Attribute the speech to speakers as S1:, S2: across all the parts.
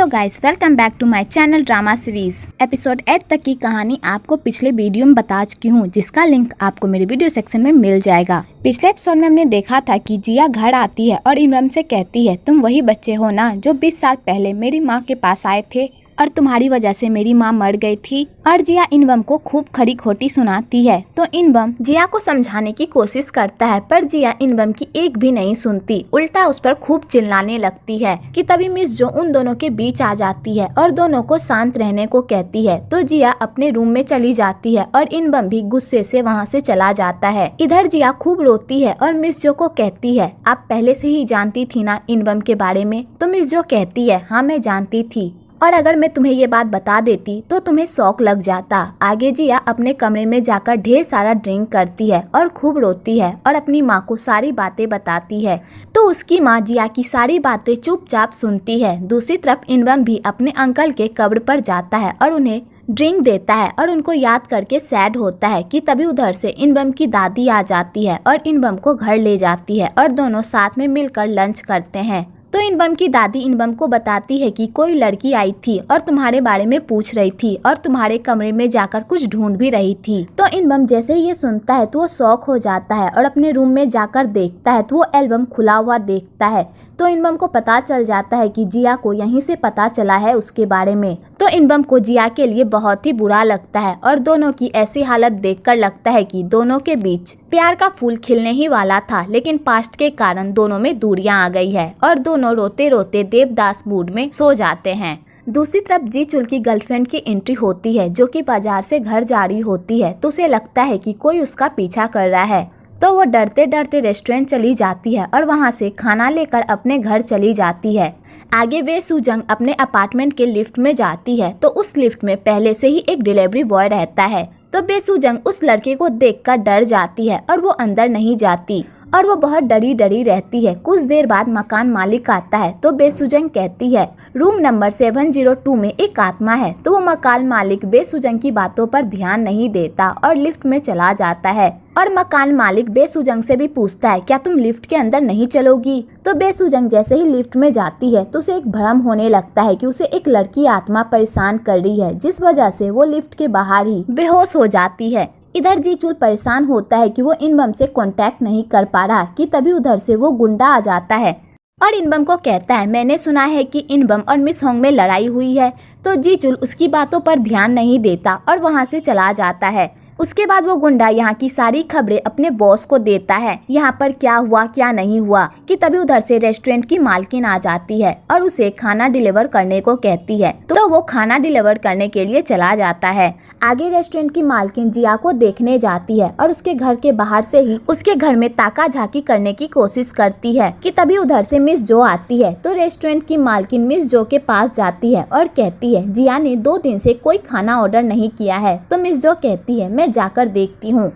S1: Hello guys, welcome back to my channel drama series. Episode 8 तक की कहानी आपको पिछले वीडियो में बता चुकी हूँ, जिसका लिंक आपको मेरे वीडियो सेक्शन में मिल जाएगा। पिछले एपिसोड में हमने देखा था कि जिया घर आती है और इमरान से कहती है, तुम वही बच्चे हो ना जो 20 साल पहले मेरी माँ के पास आए थे और तुम्हारी वजह से मेरी माँ मर गई थी। और जिया इनबम को खूब खड़ी खोटी सुनाती है। तो इनबम जिया को समझाने की कोशिश करता है, पर जिया इनबम की एक भी नहीं सुनती, उल्टा उस पर खूब चिल्लाने लगती है। कि तभी मिस जो उन दोनों के बीच आ जाती है और दोनों को शांत रहने को कहती है। तो जिया अपने रूम में चली जाती है और इनबम भी गुस्से से वहाँ से चला जाता है। इधर जिया खूब रोती है और मिस जो को कहती है, आप पहले से ही जानती थी ना इनबम के बारे में। तो मिस जो कहती है, हाँ मैं जानती थी, और अगर मैं तुम्हें ये बात बता देती तो तुम्हें शौक लग जाता। आगे जिया अपने कमरे में जाकर ढेर सारा ड्रिंक करती है और खूब रोती है और अपनी माँ को सारी बातें बताती है। तो उसकी माँ जिया की सारी बातें चुपचाप सुनती है। दूसरी तरफ इनबम भी अपने अंकल के कब्र पर जाता है और उन्हें ड्रिंक देता है और उनको याद करके सैड होता है। कि तभी उधर से इनबम की दादी आ जाती है और इनबम को घर ले जाती है और दोनों साथ में मिलकर लंच करते हैं। तो इनबम की दादी इनबम को बताती है कि कोई लड़की आई थी और तुम्हारे बारे में पूछ रही थी और तुम्हारे कमरे में जाकर कुछ ढूंढ भी रही थी। तो इनबम जैसे ही ये सुनता है तो वो शॉक हो जाता है और अपने रूम में जाकर देखता है तो वो एल्बम खुला हुआ देखता है। तो इनबम को पता चल जाता है कि जिया को यहीं से पता चला है उसके बारे में। तो इनबम को जिया के लिए बहुत ही बुरा लगता है और दोनों की ऐसी हालत देखकर लगता है कि दोनों के बीच प्यार का फूल खिलने ही वाला था, लेकिन पास्ट के कारण दोनों में दूरियां आ गई है और दोनों रोते रोते देवदास मूड में सो जाते हैं। दूसरी तरफ जी चुल की गर्लफ्रेंड की एंट्री होती है, जो कि बाजार से घर जा रही होती है। तो उसे लगता है कि कोई उसका पीछा कर रहा है। तो वो डरते डरते रेस्टोरेंट चली जाती है और वहाँ से खाना लेकर अपने घर चली जाती है। आगे वे सुजंग अपने अपार्टमेंट के लिफ्ट में जाती है। तो उस लिफ्ट में पहले से ही एक डिलीवरी बॉय रहता है। तो बेसुजंग उस लड़के को देखकर डर जाती है और वो अंदर नहीं जाती और वो बहुत डरी डरी रहती है। कुछ देर बाद मकान मालिक आता है। तो बेसुजंग कहती है, रूम नंबर 702 में एक आत्मा है। तो वो मकान मालिक बेसुजंग की बातों पर ध्यान नहीं देता और लिफ्ट में चला जाता है। और मकान मालिक बेसुजंग से भी पूछता है, क्या तुम लिफ्ट के अंदर नहीं चलोगी? तो बेसुजंग जैसे ही लिफ्ट में जाती है तो उसे एक भ्रम होने लगता है कि उसे एक लड़की आत्मा परेशान कर रही है, जिस वजह से वो लिफ्ट के बाहर ही बेहोश हो जाती है। इधर जी चुल परेशान होता है कि वो इनबम से कांटेक्ट नहीं कर पा रहा। कि तभी उधर से वो गुंडा आ जाता है और इनबम को कहता है, मैंने सुना है कि इनबम और मिस होंग में लड़ाई हुई है। तो जी चुल उसकी बातों पर ध्यान नहीं देता और वहाँ से चला जाता है। उसके बाद वो गुंडा यहाँ की सारी खबरें अपने बॉस को देता है, यहाँ पर क्या हुआ क्या नहीं हुआ। कि तभी उधर से रेस्टोरेंट की मालकिन आ जाती है और उसे खाना डिलीवर करने को कहती है। तो वो खाना डिलीवर करने के लिए चला जाता है। आगे रेस्टोरेंट की मालकिन जिया को देखने जाती है और उसके घर के बाहर से ही उसके घर में ताका झाकी करने की कोशिश करती है। कि तभी उधर से मिस जो आती है। तो रेस्टोरेंट की मालकिन मिस जो के पास जाती है और कहती है, जिया ने 2 दिन से कोई खाना ऑर्डर नहीं किया है। तो मिस जो कहती है, मैं जाकर देखती हूँ।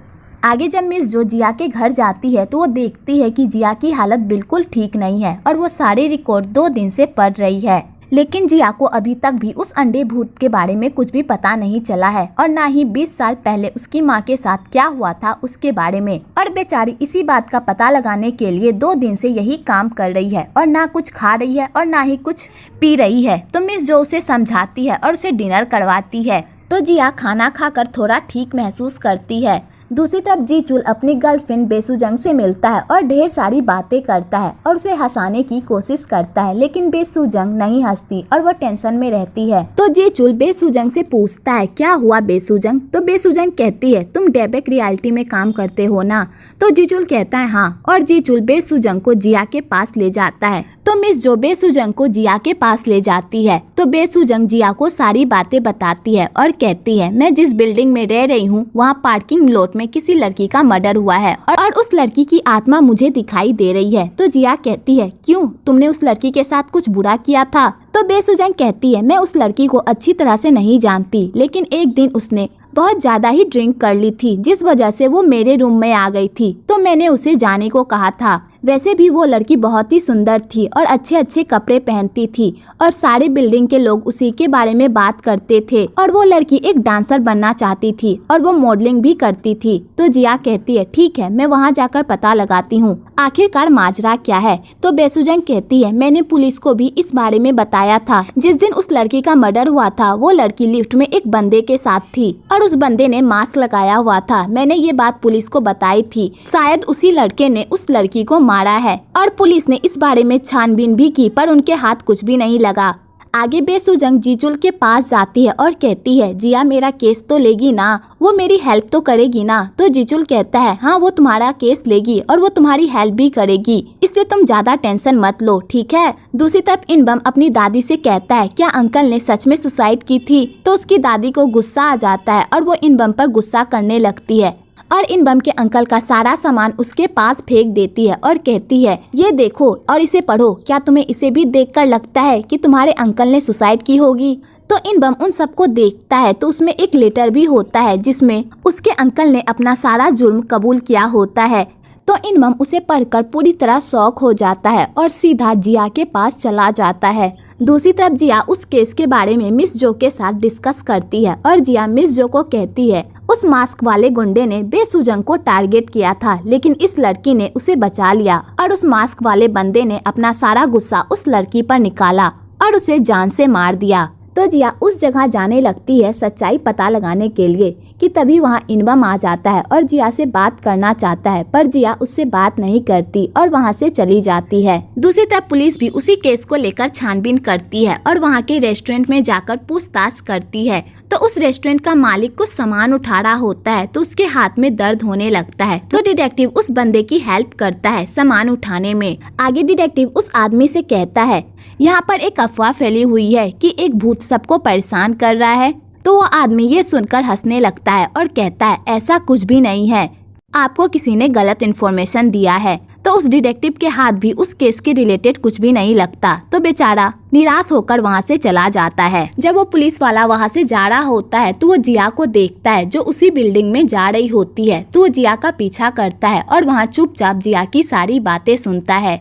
S1: आगे जब मिस जो जिया के घर जाती है तो वो देखती है कि जिया की हालत बिल्कुल ठीक नहीं है और वो सारे रिकॉर्ड 2 दिन से पढ़ रही है। लेकिन जिया को अभी तक भी उस अंडे भूत के बारे में कुछ भी पता नहीं चला है और ना ही 20 साल पहले उसकी माँ के साथ क्या हुआ था उसके बारे में। और बेचारी इसी बात का पता लगाने के लिए 2 दिन से यही काम कर रही है और ना कुछ खा रही है और ना ही कुछ पी रही है। तो मिस जो उसे समझाती है और उसे डिनर करवाती है। तो जिया खाना खाकर थोड़ा ठीक महसूस करती है। दूसरी तरफ जी चुल अपनी गर्लफ्रेंड बेसुजंग से मिलता है और ढेर सारी बातें करता है और उसे हंसाने की कोशिश करता है, लेकिन बेसुजंग नहीं हंसती और वो टेंशन में रहती है। तो जी चुल बेसुजंग से पूछता है, क्या हुआ बेसुजंग? तो बेसुजंग कहती है, तुम डेबेक रियलिटी में काम करते हो ना? तो जी चुल कहता है, हाँ। और जी चुल बेसुजंग को जिया के पास ले जाता है। तो मिस जो बेसुजंग को जिया के पास ले जाती है। तो बेसुजंग जिया को सारी बातें बताती है और कहती है, मैं जिस बिल्डिंग में रह रही हूँ वहाँ पार्किंग लॉट में किसी लड़की का मर्डर हुआ है और उस लड़की की आत्मा मुझे दिखाई दे रही है। तो जिया कहती है, क्यों, तुमने उस लड़की के साथ कुछ बुरा किया था? तो बेसुजंग कहती है, मैं उस लड़की को अच्छी तरह से नहीं जानती, लेकिन एक दिन उसने बहुत ज्यादा ही ड्रिंक कर ली थी, जिस वजह से वो मेरे रूम में आ गई थी। तो मैंने उसे जाने को कहा था, वैसे भी वो लड़की बहुत ही सुंदर थी और अच्छे अच्छे कपड़े पहनती थी और सारे बिल्डिंग के लोग उसी के बारे में बात करते थे। और वो लड़की एक डांसर बनना चाहती थी और वो मॉडलिंग भी करती थी। तो जिया कहती है ठीक है, मैं वहाँ जाकर पता लगाती हूँ आखिरकार माजरा क्या है। तो बेसुजन कहती है मैंने पुलिस को भी इस बारे में बताया था। जिस दिन उस लड़की का मर्डर हुआ था वो लड़की लिफ्ट में एक बंदे के साथ थी और उस बंदे ने मास्क लगाया हुआ था। मैंने ये बात पुलिस को बताई थी, शायद उसी लड़के ने उस लड़की को मारा है। और पुलिस ने इस बारे में छानबीन भी की पर उनके हाथ कुछ भी नहीं लगा। आगे बेसुजन जीजुल के पास जाती है और कहती है जिया मेरा केस तो लेगी ना, वो मेरी हेल्प तो करेगी ना। तो जीजुल कहता है हाँ वो तुम्हारा केस लेगी और वो तुम्हारी हेल्प भी करेगी, इसलिए तुम ज्यादा टेंशन मत लो, ठीक है। दूसरी तरफ इनबम अपनी दादी से कहता है क्या अंकल ने सच में सुसाइड की थी। तो उसकी दादी को गुस्सा आ जाता है और वो इनबम पर गुस्सा करने लगती है और इनबम के अंकल का सारा सामान उसके पास फेंक देती है और कहती है ये देखो और इसे पढ़ो, क्या तुम्हें इसे भी देखकर लगता है कि तुम्हारे अंकल ने सुसाइड की होगी। तो इनबम उन सबको देखता है तो उसमें एक लेटर भी होता है जिसमें उसके अंकल ने अपना सारा जुर्म कबूल किया होता है। तो इनबम उसे पढ़कर पूरी तरह शॉक हो जाता है और सीधा जिया के पास चला जाता है। दूसरी तरफ जिया उस केस के बारे में मिस जो के साथ डिस्कस करती है और जिया मिस जो को कहती है उस मास्क वाले गुंडे ने बेसुजन को टारगेट किया था लेकिन इस लड़की ने उसे बचा लिया और उस मास्क वाले बंदे ने अपना सारा गुस्सा उस लड़की पर निकाला और उसे जान से मार दिया। तो जिया उस जगह जाने लगती है सच्चाई पता लगाने के लिए कि तभी वहाँ इनबम आ जाता है और जिया से बात करना चाहता है पर जिया उससे बात नहीं करती और वहाँ से चली जाती है। दूसरी तरफ पुलिस भी उसी केस को लेकर छानबीन करती है और वहाँ के रेस्टोरेंट में जाकर पूछताछ करती है। तो उस रेस्टोरेंट का मालिक कुछ सामान उठा रहा होता है तो उसके हाथ में दर्द होने लगता है। तो डिटेक्टिव उस बंदे की हेल्प करता है सामान उठाने में। आगे डिटेक्टिव उस आदमी से कहता है यहाँ पर एक अफवाह फैली हुई है कि एक भूत सबको परेशान कर रहा है। तो वो आदमी ये सुनकर हंसने लगता है और कहता है ऐसा कुछ भी नहीं है, आपको किसी ने गलत इन्फॉर्मेशन दिया है। तो उस डिटेक्टिव के हाथ भी उस केस के रिलेटेड कुछ भी नहीं लगता। तो बेचारा निराश होकर वहाँ से चला जाता है। जब वो पुलिस वाला वहाँ से जा रहा होता है तो वो जिया को देखता है जो उसी बिल्डिंग में जा रही होती है। तो वो जिया का पीछा करता है और वहाँ चुपचाप जिया की सारी बातें सुनता है।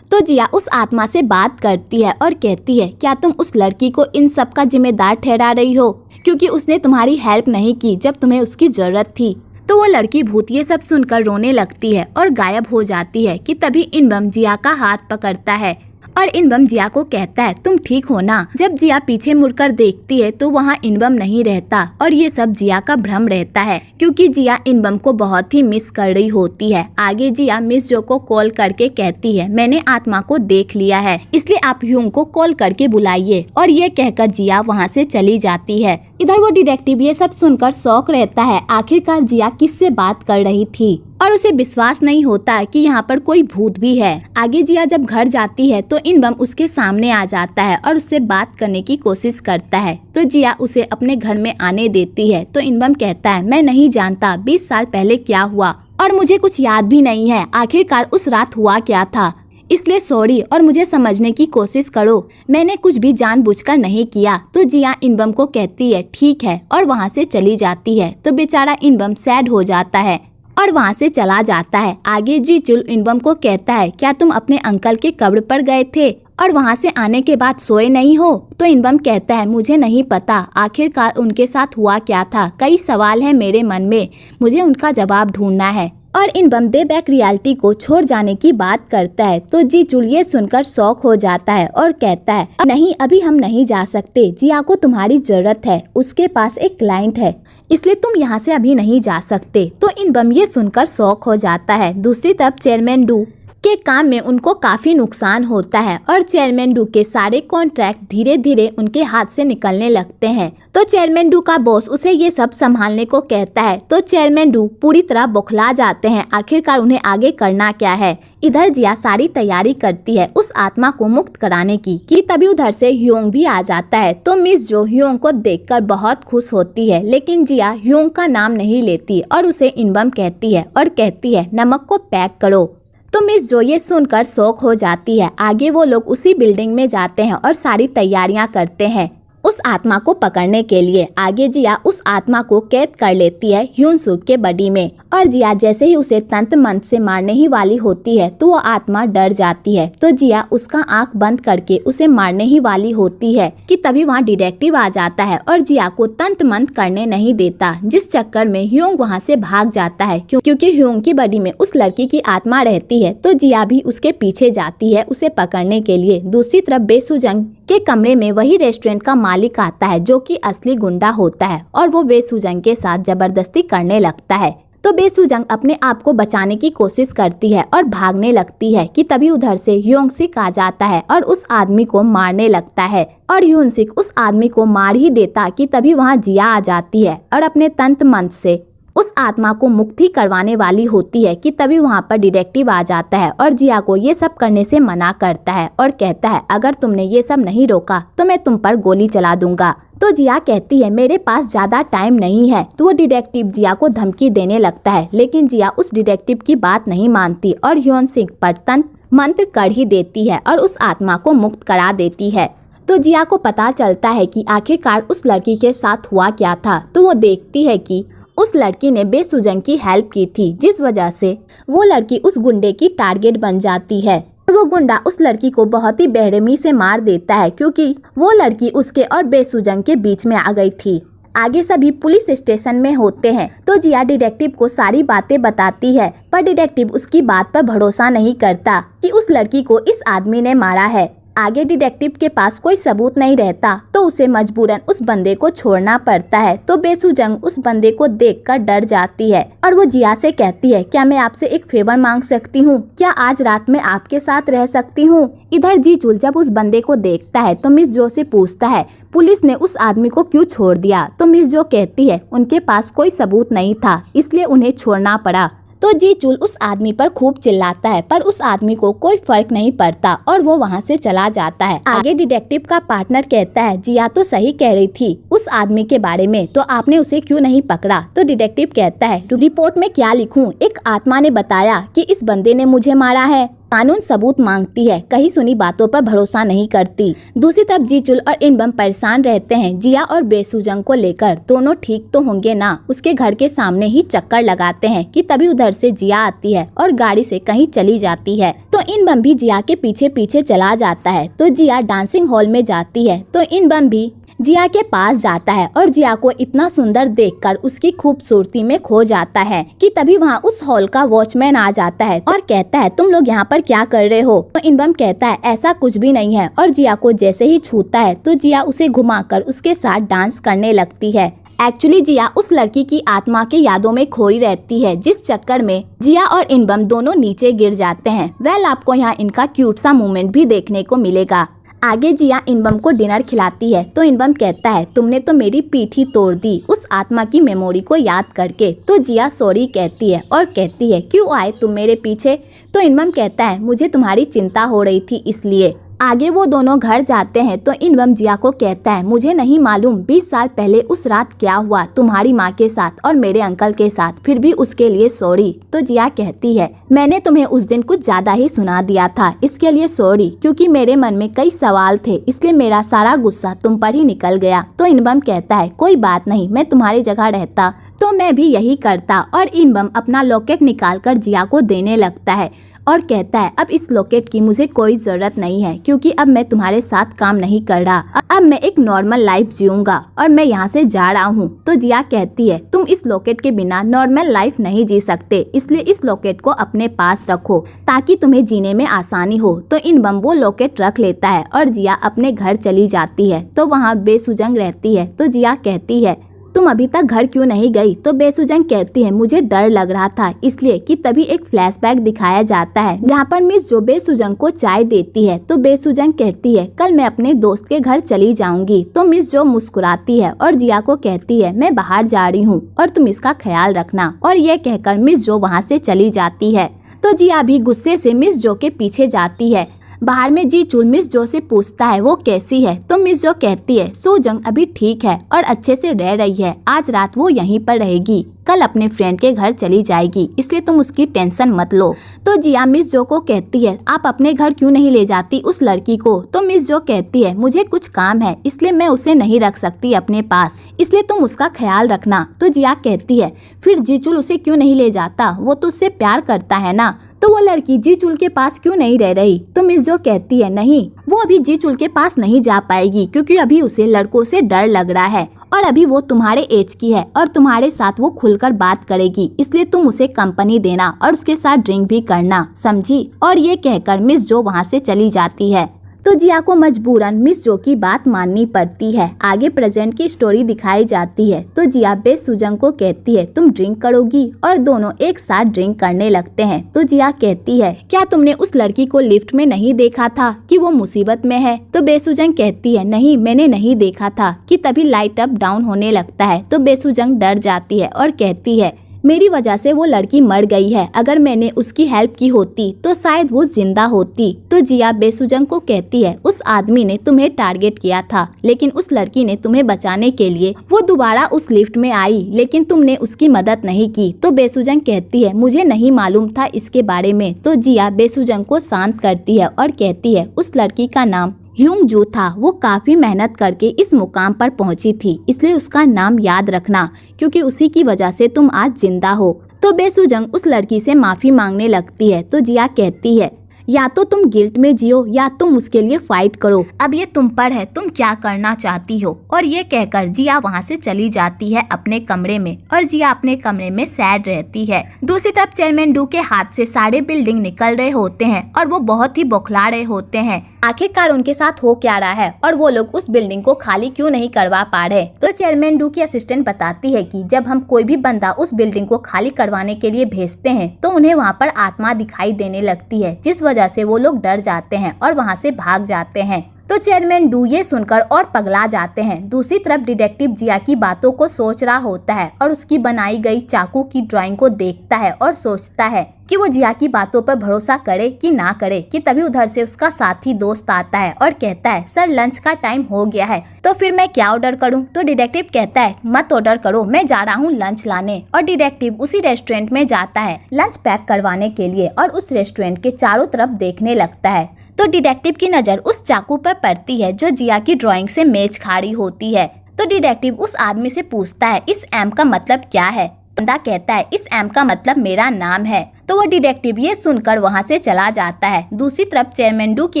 S1: तो जिया उस आत्मा से बात करती है और कहती है क्या तुम उस लड़की को इन सब का जिम्मेदार ठहरा रही हो क्योंकि उसने तुम्हारी हेल्प नहीं की जब तुम्हें उसकी जरूरत थी। तो वो लड़की भूत ये सब सुनकर रोने लगती है और गायब हो जाती है कि तभी इनबम जिया का हाथ पकड़ता है और इनबम जिया को कहता है तुम ठीक हो ना। जब जिया पीछे मुड़कर देखती है तो वहाँ इनबम नहीं रहता और ये सब जिया का भ्रम रहता है क्योंकि जिया इनबम को बहुत ही मिस कर रही होती है। आगे जिया मिस जो को कॉल करके कहती है मैंने आत्मा को देख लिया है इसलिए आप ह्यूंग को कॉल करके बुलाइए और ये कहकर जिया वहाँ से चली जाती है। इधर वो डिटेक्टिव ये सब सुनकर शौक रहता है आखिरकार जिया किससे बात कर रही थी और उसे विश्वास नहीं होता कि यहाँ पर कोई भूत भी है। आगे जिया जब घर जाती है तो इनबम उसके सामने आ जाता है और उससे बात करने की कोशिश करता है। तो जिया उसे अपने घर में आने देती है। तो इनबम कहता है मैं नहीं जानता 20 साल पहले क्या हुआ और मुझे कुछ याद भी नहीं है आखिरकार उस रात हुआ क्या था, इसलिए सॉरी और मुझे समझने की कोशिश करो, मैंने कुछ भी जानबूझकर नहीं किया। तो जिया इनबम को कहती है ठीक है और वहाँ से चली जाती है। तो बेचारा इनबम सैड हो जाता है और वहाँ से चला जाता है। आगे जीजुल इनबम को कहता है क्या तुम अपने अंकल के कब्र पर गए थे और वहाँ से आने के बाद सोए नहीं हो। तो इनबम कहता है मुझे नहीं पता आखिरकार उनके साथ हुआ क्या था, कई सवाल है मेरे मन में, मुझे उनका जवाब ढूंढना है। और इनबम दे बैक रियलिटी को छोड़ जाने की बात करता है। तो जीजुल ये सुनकर शौक हो जाता है और कहता है नहीं अभी हम नहीं जा सकते, जिया को तुम्हारी जरूरत है, उसके पास एक क्लाइंट है इसलिए तुम यहाँ से अभी नहीं जा सकते। तो इनबम ये सुनकर शौक हो जाता है। दूसरी तरफ चेयरमैन डू के काम में उनको काफी नुकसान होता है और चेयरमैन डू के सारे कॉन्ट्रैक्ट धीरे धीरे उनके हाथ से निकलने लगते हैं। तो चेयरमैन डू का बॉस उसे ये सब संभालने को कहता है। तो चेयरमैन डू पूरी तरह बौखला जाते हैं, आखिरकार उन्हें आगे करना क्या है। इधर जिया सारी तैयारी करती है उस आत्मा को मुक्त कराने की कि तभी उधर से ह्योंग भी आ जाता है। तो मिस जो ह्योंग को देखकर बहुत खुश होती है लेकिन जिया ह्योंग का नाम नहीं लेती और उसे इनबम कहती है और कहती है नमक को पैक करो। तो मिस जो ये सुनकर शौक हो जाती है। आगे वो लोग उसी बिल्डिंग में जाते हैं और सारी तैयारियां करते हैं। उस आत्मा को पकड़ने के लिए। आगे जिया उस आत्मा को कैद कर लेती है ह्यून सुक के बॉडी में और जिया जैसे ही उसे तंत्र मंत्र से मारने ही वाली होती है तो वो आत्मा डर जाती है। तो जिया उसका आंख बंद करके उसे मारने ही वाली होती है कि तभी वहाँ डिटेक्टिव आ जाता है और जिया को तंत्र मंत्र करने नहीं देता, जिस चक्कर में ह्यूंग वहाँ से भाग जाता है क्योंकि ह्यूंग की बॉडी में उस लड़की की आत्मा रहती है। तो जिया भी उसके पीछे जाती है उसे पकड़ने के लिए। दूसरी तरफ बेसुजंग के कमरे में वही रेस्टोरेंट का मालिक आता है जो कि असली गुंडा होता है और वो बेसुजंग के साथ जबरदस्ती करने लगता है। तो बेसुजंग अपने आप को बचाने की कोशिश करती है और भागने लगती है कि तभी उधर से ह्योंगसिक आ जाता है और उस आदमी को मारने लगता है और ह्योंगसिक उस आदमी को मार ही देता कि तभी वहाँ जिया आ जाती है और अपने तंत्र मंत्र से उस आत्मा को मुक्ति करवाने वाली होती है कि तभी वहाँ पर डिटेक्टिव आ जाता है और जिया को ये सब करने से मना करता है और कहता है अगर तुमने ये सब नहीं रोका तो मैं तुम पर गोली चला दूंगा। तो जिया कहती है मेरे पास ज्यादा टाइम नहीं है। तो वो डिटेक्टिव जिया को धमकी देने लगता है, लेकिन जिया उस डिटेक्टिव की बात नहीं मानती और ह्योंगसिक पर तंत्र मंत्र कर ही देती है और उस आत्मा को मुक्त करा देती है। तो जिया को पता चलता है कि आखिरकार उस लड़की के साथ हुआ क्या था। तो वो देखती है कि उस लड़की ने बेसुजंग की हेल्प की थी, जिस वजह से वो लड़की उस गुंडे की टारगेट बन जाती है। वो गुंडा उस लड़की को बहुत ही बेरहमी से मार देता है क्योंकि वो लड़की उसके और बेसुजंग के बीच में आ गई थी। आगे सभी पुलिस स्टेशन में होते हैं तो जिया डिटेक्टिव को सारी बातें बताती है, पर डिटेक्टिव उसकी बात पर भरोसा नहीं करता कि उस लड़की को इस आदमी ने मारा है। आगे डिटेक्टिव के पास कोई सबूत नहीं रहता तो उसे मजबूरन उस बंदे को छोड़ना पड़ता है। तो बेसुजंग उस बंदे को देखकर डर जाती है और वो जिया से कहती है क्या मैं आपसे एक फेवर मांग सकती हूँ, क्या आज रात में आपके साथ रह सकती हूँ। इधर जी चुल जब उस बंदे को देखता है तो मिस जो से पूछता है पुलिस ने उस आदमी को क्यों छोड़ दिया। तो मिस जो कहती है उनके पास कोई सबूत नहीं था इसलिए उन्हें छोड़ना पड़ा। तो जी चुल उस आदमी पर खूब चिल्लाता है पर उस आदमी को कोई फर्क नहीं पड़ता और वो वहाँ से चला जाता है। आगे डिटेक्टिव का पार्टनर कहता है जिया तो सही कह रही थी उस आदमी के बारे में, तो आपने उसे क्यों नहीं पकड़ा। तो डिटेक्टिव कहता है रिपोर्ट में क्या लिखूं, एक आत्मा ने बताया कि इस बंदे ने मुझे मारा है। कानून सबूत मांगती है, कहीं सुनी बातों पर भरोसा नहीं करती। दूसरी तरफ जीचुल और इनबम परेशान रहते हैं जिया और बेसुजंग को लेकर, दोनों ठीक तो होंगे ना। उसके घर के सामने ही चक्कर लगाते हैं कि तभी उधर से जिया आती है और गाड़ी से कहीं चली जाती है। तो इनबम भी जिया के पीछे पीछे चला जाता है। तो जिया डांसिंग हॉल में जाती है तो इनबम भी जिया के पास जाता है और जिया को इतना सुंदर देखकर उसकी खूबसूरती में खो जाता है कि तभी वहाँ उस हॉल का वॉचमैन आ जाता है और कहता है तुम लोग यहाँ पर क्या कर रहे हो। तो इनबम कहता है ऐसा कुछ भी नहीं है और जिया को जैसे ही छूता है तो जिया उसे घुमाकर उसके साथ डांस करने लगती है। एक्चुअली जिया उस लड़की की आत्मा की यादों में खोई रहती है, जिस चक्कर में जिया और इनबम दोनों नीचे गिर जाते हैं। वेल आपको यहाँ इनका क्यूट सा मूवमेंट भी देखने को मिलेगा। आगे जिया इनबम को डिनर खिलाती है तो इनबम कहता है तुमने तो मेरी पीठ ही तोड़ दी उस आत्मा की मेमोरी को याद करके। तो जिया सॉरी कहती है और कहती है क्यों आए तुम मेरे पीछे। तो इनबम कहता है मुझे तुम्हारी चिंता हो रही थी इसलिए। आगे वो दोनों घर जाते हैं तो इनबम जिया को कहता है मुझे नहीं मालूम 20 साल पहले उस रात क्या हुआ तुम्हारी माँ के साथ और मेरे अंकल के साथ, फिर भी उसके लिए सॉरी। तो जिया कहती है मैंने तुम्हें उस दिन कुछ ज्यादा ही सुना दिया था, इसके लिए सॉरी, क्योंकि मेरे मन में कई सवाल थे इसलिए मेरा सारा गुस्सा तुम पर ही निकल गया। तो इनबम कहता है कोई बात नहीं, मैं तुम्हारी जगह रहता तो मैं भी यही करता। और इनबम अपना लॉकेट निकालकर जिया को देने लगता है और कहता है अब इस लॉकेट की मुझे कोई जरूरत नहीं है क्योंकि अब मैं तुम्हारे साथ काम नहीं कर रहा, अब मैं एक नॉर्मल लाइफ जीऊंगा और मैं यहाँ से जा रहा हूँ। तो जिया कहती है तुम इस लॉकेट के बिना नॉर्मल लाइफ नहीं जी सकते, इसलिए इस लॉकेट को अपने पास रखो ताकि तुम्हें जीने में आसानी हो। तो इनबम वो लॉकेट रख लेता है और जिया अपने घर चली जाती है। तो वहाँ बेसुजंग रहती है तो जिया कहती है तुम अभी तक घर क्यों नहीं गई। तो बेसुजंग कहती है मुझे डर लग रहा था इसलिए कि तभी एक फ्लैशबैक दिखाया जाता है जहाँ पर मिस जो बेसुजंग को चाय देती है। तो बेसुजंग कहती है कल मैं अपने दोस्त के घर चली जाऊंगी। तो मिस जो मुस्कुराती है और जिया को कहती है मैं बाहर जा रही हूँ और तुम इसका ख्याल रखना। और ये कहकर मिस जो वहाँ से चली जाती है। तो जिया भी गुस्से से मिस जो के पीछे जाती है। बाहर में जी चुल मिस जो से पूछता है वो कैसी है, तो मिस जो कहती है सुजंग अभी ठीक है और अच्छे से रह रही है, आज रात वो यहीं पर रहेगी, कल अपने फ्रेंड के घर चली जाएगी, इसलिए तुम उसकी टेंशन मत लो। तो जिया मिस जो को कहती है आप अपने घर क्यों नहीं ले जाती उस लड़की को, तो मिस जो कहती है मुझे कुछ काम है इसलिए मैं उसे नहीं रख सकती अपने पास, इसलिए तुम उसका ख्याल रखना। तो जिया कहती है फिर जीचुल उसे क्यों नहीं ले जाता, वो तो उससे प्यार करता है ना, तो वो लड़की जीचुल के पास क्यों नहीं रह रही, तो मिस जो कहती है नहीं, वो अभी जीचुल के पास नहीं जा पाएगी क्योंकि अभी उसे लड़कों से डर लग रहा है और अभी वो तुम्हारे एज की है और तुम्हारे साथ वो खुलकर बात करेगी, इसलिए तुम उसे कंपनी देना और उसके साथ ड्रिंक भी करना, समझी। और ये कहकर मिस जो वहाँ से चली जाती है। तो जिया को मजबूरन मिस जो की बात माननी पड़ती है। आगे प्रेजेंट की स्टोरी दिखाई जाती है। तो जिया बेसुजंग को कहती है तुम ड्रिंक करोगी, और दोनों एक साथ ड्रिंक करने लगते हैं। तो जिया कहती है क्या तुमने उस लड़की को लिफ्ट में नहीं देखा था कि वो मुसीबत में है, तो बेसुजंग कहती है नहीं मैंने नहीं देखा था, कि तभी लाइट अप डाउन होने लगता है। तो बेसुजंग डर जाती है और कहती है मेरी वजह से वो लड़की मर गई है, अगर मैंने उसकी हेल्प की होती तो शायद वो जिंदा होती। तो जिया बेसुजंग को कहती है उस आदमी ने तुम्हें टारगेट किया था, लेकिन उस लड़की ने तुम्हें बचाने के लिए वो दोबारा उस लिफ्ट में आई, लेकिन तुमने उसकी मदद नहीं की। तो बेसुजंग कहती है मुझे नहीं मालूम था इसके बारे में। तो जिया बेसुजंग को शांत करती है और कहती है उस लड़की का नाम ह्यूंग जू था, वो काफी मेहनत करके इस मुकाम पर पहुंची थी, इसलिए उसका नाम याद रखना, क्योंकि उसी की वजह से तुम आज जिंदा हो। तो बेसुजंग उस लड़की से माफी मांगने लगती है। तो जिया कहती है या तो तुम गिल्ट में जियो या तुम उसके लिए फाइट करो, अब ये तुम पर है तुम क्या करना चाहती हो। और ये कहकर जिया वहाँ से चली जाती है अपने कमरे में, और जिया अपने कमरे में सैड रहती है। दूसरी तरफ चेयरमैन डू के हाथ से सारे बिल्डिंग निकल रहे होते हैं और वो बहुत ही बौखला रहे होते हैं, आखिरकार उनके साथ हो क्या रहा है और वो लोग उस बिल्डिंग को खाली क्यों नहीं करवा पा रहे। तो चेयरमैन डू की असिस्टेंट बताती है कि जब हम कोई भी बंदा उस बिल्डिंग को खाली करवाने के लिए भेजते हैं तो उन्हें वहाँ पर आत्मा दिखाई देने लगती है, जिस वजह से वो लोग डर जाते हैं और वहाँ से भाग जाते हैं। तो चेयरमैन डू ये सुनकर और पगला जाते हैं। दूसरी तरफ डिटेक्टिव जिया की बातों को सोच रहा होता है और उसकी बनाई गई चाकू की ड्राइंग को देखता है और सोचता है कि वो जिया की बातों पर भरोसा करे कि ना करे, कि तभी उधर से उसका साथी दोस्त आता है और कहता है सर लंच का टाइम हो गया है, तो फिर मैं क्या ऑर्डर करूं। तो डिटेक्टिव कहता है मत ऑर्डर करो, मैं जा रहा हूं लंच लाने। और डिटेक्टिव उसी रेस्टोरेंट में जाता है लंच पैक करवाने के लिए और उस रेस्टोरेंट के चारों तरफ देखने लगता है। तो डिटेक्टिव की नजर उस चाकू पर पड़ती है जो जिया की ड्राइंग से मेच खा रही होती है। तो डिटेक्टिव उस आदमी से पूछता है इस एम का मतलब क्या है। बंदा कहता है इस एम का मतलब मेरा नाम है। तो वो डिटेक्टिव ये सुनकर वहाँ से चला जाता है। दूसरी तरफ चेयरमैन डू की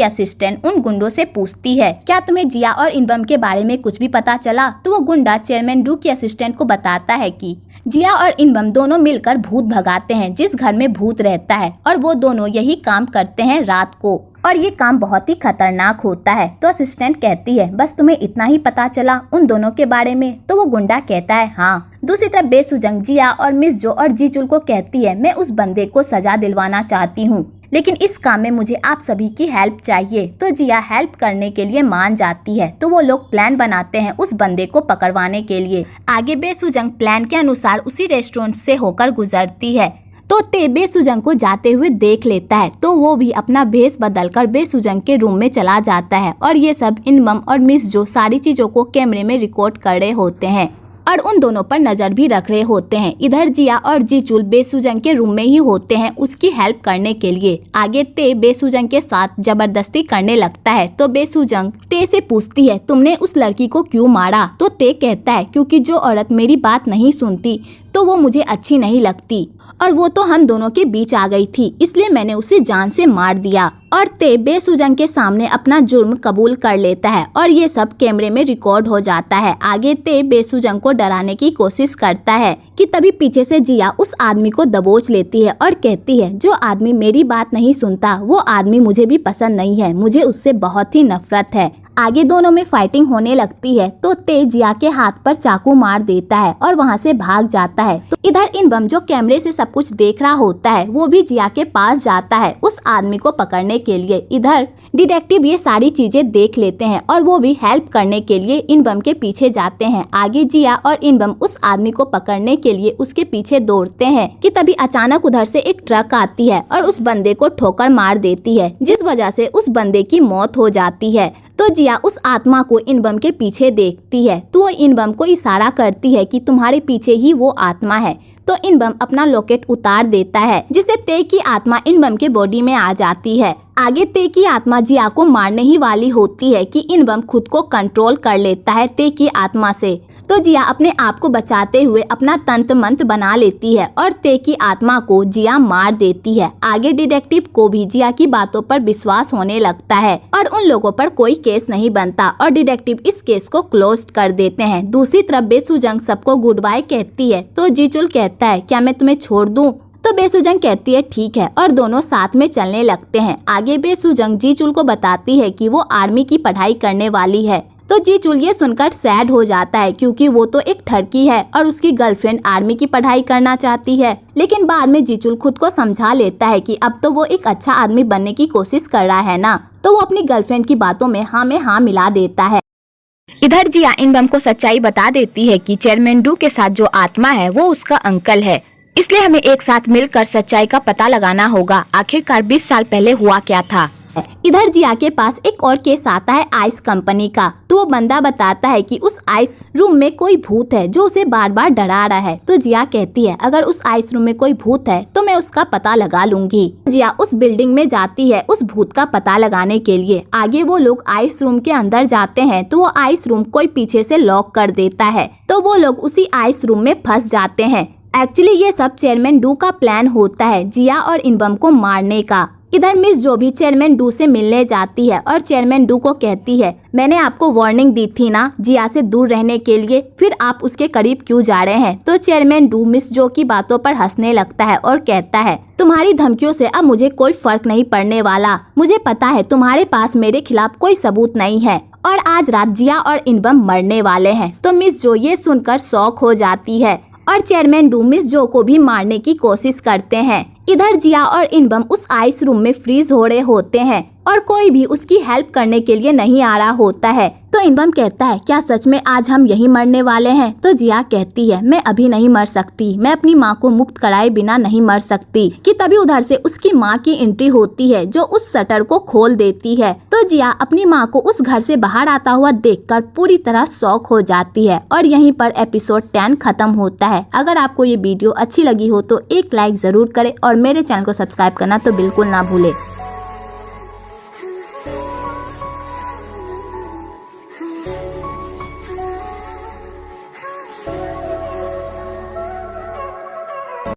S1: असिस्टेंट उन गुंडों से पूछती है क्या तुम्हें जिया और इनबम के बारे में कुछ भी पता चला। तो वो गुंडा चेयरमैन डू की असिस्टेंट को बताता है कि जिया और इनबम दोनों मिलकर भूत भगाते हैं जिस घर में भूत रहता है, और वो दोनों यही काम करते हैं रात को, और ये काम बहुत ही खतरनाक होता है। तो असिस्टेंट कहती है बस तुम्हें इतना ही पता चला उन दोनों के बारे में। तो वो गुंडा कहता है हाँ। दूसरी तरफ बेसुजंग जिया और मिस जो और जीचुल को कहती है मैं उस बंदे को सजा दिलवाना चाहती हूँ, लेकिन इस काम में मुझे आप सभी की हेल्प चाहिए। तो जिया हेल्प करने के लिए मान जाती है। तो वो लोग प्लान बनाते हैं उस बंदे को पकड़वाने के लिए। आगे बेसुजंग प्लान के अनुसार उसी रेस्टोरेंट से होकर गुजरती है। तो ते बेसुजंग को जाते हुए देख लेता है, तो वो भी अपना भेष बदलकर बेसुजंग के रूम में चला जाता है, और ये सब इनबम और मिस जो सारी चीजों को कैमरे में रिकॉर्ड कर रहे होते हैं और उन दोनों पर नजर भी रख रहे होते हैं। इधर जिया और जीचुल बेसुजंग के रूम में ही होते हैं उसकी हेल्प करने के लिए। आगे ते बेसुजंग के साथ जबरदस्ती करने लगता है। तो बेसुजंग ते से पूछती है तुमने उस लड़की को क्यों मारा। तो ते कहता है क्योंकि जो औरत मेरी बात नहीं सुनती तो वो मुझे अच्छी नहीं लगती, और वो तो हम दोनों के बीच आ गई थी, इसलिए मैंने उसे जान से मार दिया। और ते बेसुजंग के सामने अपना जुर्म कबूल कर लेता है और ये सब कैमरे में रिकॉर्ड हो जाता है। आगे ते बेसुजंग को डराने की कोशिश करता है कि तभी पीछे से जिया उस आदमी को दबोच लेती है और कहती है जो आदमी मेरी बात नहीं सुनता वो आदमी मुझे भी पसंद नहीं है, मुझे उससे बहुत ही नफरत है। आगे दोनों में फाइटिंग होने लगती है। तो ते जिया के हाथ पर चाकू मार देता है और वहाँ से भाग जाता है। तो इधर इनबम जो कैमरे से सब कुछ देख रहा होता है वो भी जिया के पास जाता है उस आदमी को पकड़ने के लिए। इधर डिटेक्टिव ये सारी चीजें देख लेते हैं और वो भी हेल्प करने के लिए इनबम के पीछे जाते हैं। आगे जिया और इनबम उस आदमी को पकड़ने के लिए उसके पीछे दौड़ते हैं कि तभी अचानक उधर से एक ट्रक आती है और उस बंदे को ठोकर मार देती है, जिस वजह से उस बंदे की मौत हो जाती है। तो जिया उस आत्मा को इनबम के पीछे देखती है तो वो इनबम को इशारा करती है कि तुम्हारे पीछे ही वो आत्मा है। तो इनबम अपना लॉकेट उतार देता है, जिससे ते की आत्मा इनबम के बॉडी में आ जाती है। आगे ते की आत्मा जिया को मारने ही वाली होती है कि इनबम खुद को कंट्रोल कर लेता है ते की आत्मा से। तो जिया अपने आप को बचाते हुए अपना तंत्र मंत्र बना लेती है और ते की आत्मा को जिया मार देती है। आगे डिटेक्टिव को भी जिया की बातों पर विश्वास होने लगता है और उन लोगों पर कोई केस नहीं बनता और डिटेक्टिव इस केस को क्लोज कर देते हैं। दूसरी तरफ बेसुजंग सबको गुड बाय कहती है तो जीचुल कहता है क्या मैं तुम्हें छोड़ दूं? तो बेसुजंग कहती है ठीक है और दोनों साथ में चलने लगते हैं। आगे बेसुजंग जीचुल को बताती है कि वो आर्मी की पढ़ाई करने वाली है। तो जीचुल ये सुनकर सैड हो जाता है क्योंकि वो तो एक ठरकी है और उसकी गर्लफ्रेंड आर्मी की पढ़ाई करना चाहती है। लेकिन बाद में जीचुल खुद को समझा लेता है कि अब तो वो एक अच्छा आदमी बनने की कोशिश कर रहा है ना, तो वो अपनी गर्लफ्रेंड की बातों में हाँ मिला देता है। इधर जिया इनबम को सच्चाई बता देती है कि चेयरमैन डू के साथ जो आत्मा है वो उसका अंकल है, इसलिए हमें एक साथ मिलकर सच्चाई का पता लगाना होगा। आखिरकार 20 साल पहले हुआ क्या था। इधर जिया के पास एक और केस आता है आइस कंपनी का। तो वो बंदा बताता है कि उस आइस रूम में कोई भूत है जो उसे बार बार डरा रहा है। तो जिया कहती है अगर उस आइस रूम में कोई भूत है तो मैं उसका पता लगा लूंगी। जिया उस बिल्डिंग में जाती है उस भूत का पता लगाने के लिए। आगे वो लोग आइस रूम के अंदर जाते हैं तो वो आइस रूम कोई पीछे से लॉक कर देता है, तो वो लोग उसी आइस रूम में फंस जाते हैं। एक्चुअली ये सब चेयरमैन डू का प्लान होता है जिया और इनबम को मारने का। इधर मिस जो भी चेयरमैन डू से मिलने जाती है और चेयरमैन डू को कहती है मैंने आपको वार्निंग दी थी ना जिया से दूर रहने के लिए, फिर आप उसके करीब क्यों जा रहे हैं। तो चेयरमैन डू मिस जो की बातों पर हंसने लगता है और कहता है तुम्हारी धमकियों से अब मुझे कोई फर्क नहीं पड़ने वाला। मुझे पता है तुम्हारे पास मेरे खिलाफ कोई सबूत नहीं है और आज रात जिया और इनबम मरने वाले हैं। तो मिस जो ये सुनकर शॉक हो जाती है और चेयरमैन डू मिस जो को भी मारने की कोशिश करते हैं। इधर जिया और इनबम उस आइस रूम में फ्रीज हो रहे होते हैं और कोई भी उसकी हेल्प करने के लिए नहीं आ रहा होता है। तो इनबम कहता है क्या सच में आज हम यही मरने वाले हैं। तो जिया कहती है मैं अभी नहीं मर सकती, मैं अपनी माँ को मुक्त कराए बिना नहीं मर सकती। कि तभी उधर से उसकी माँ की एंट्री होती है जो उस शटर को खोल देती है। तो जिया अपनी माँ को उस घर से बाहर आता हुआ देखकर पूरी तरह शॉक हो जाती है और यहीं पर एपिसोड 10 खत्म होता है। अगर आपको ये वीडियो अच्छी लगी हो तो एक लाइक जरूर करें और मेरे चैनल को सब्सक्राइब करना तो बिल्कुल ना भूले।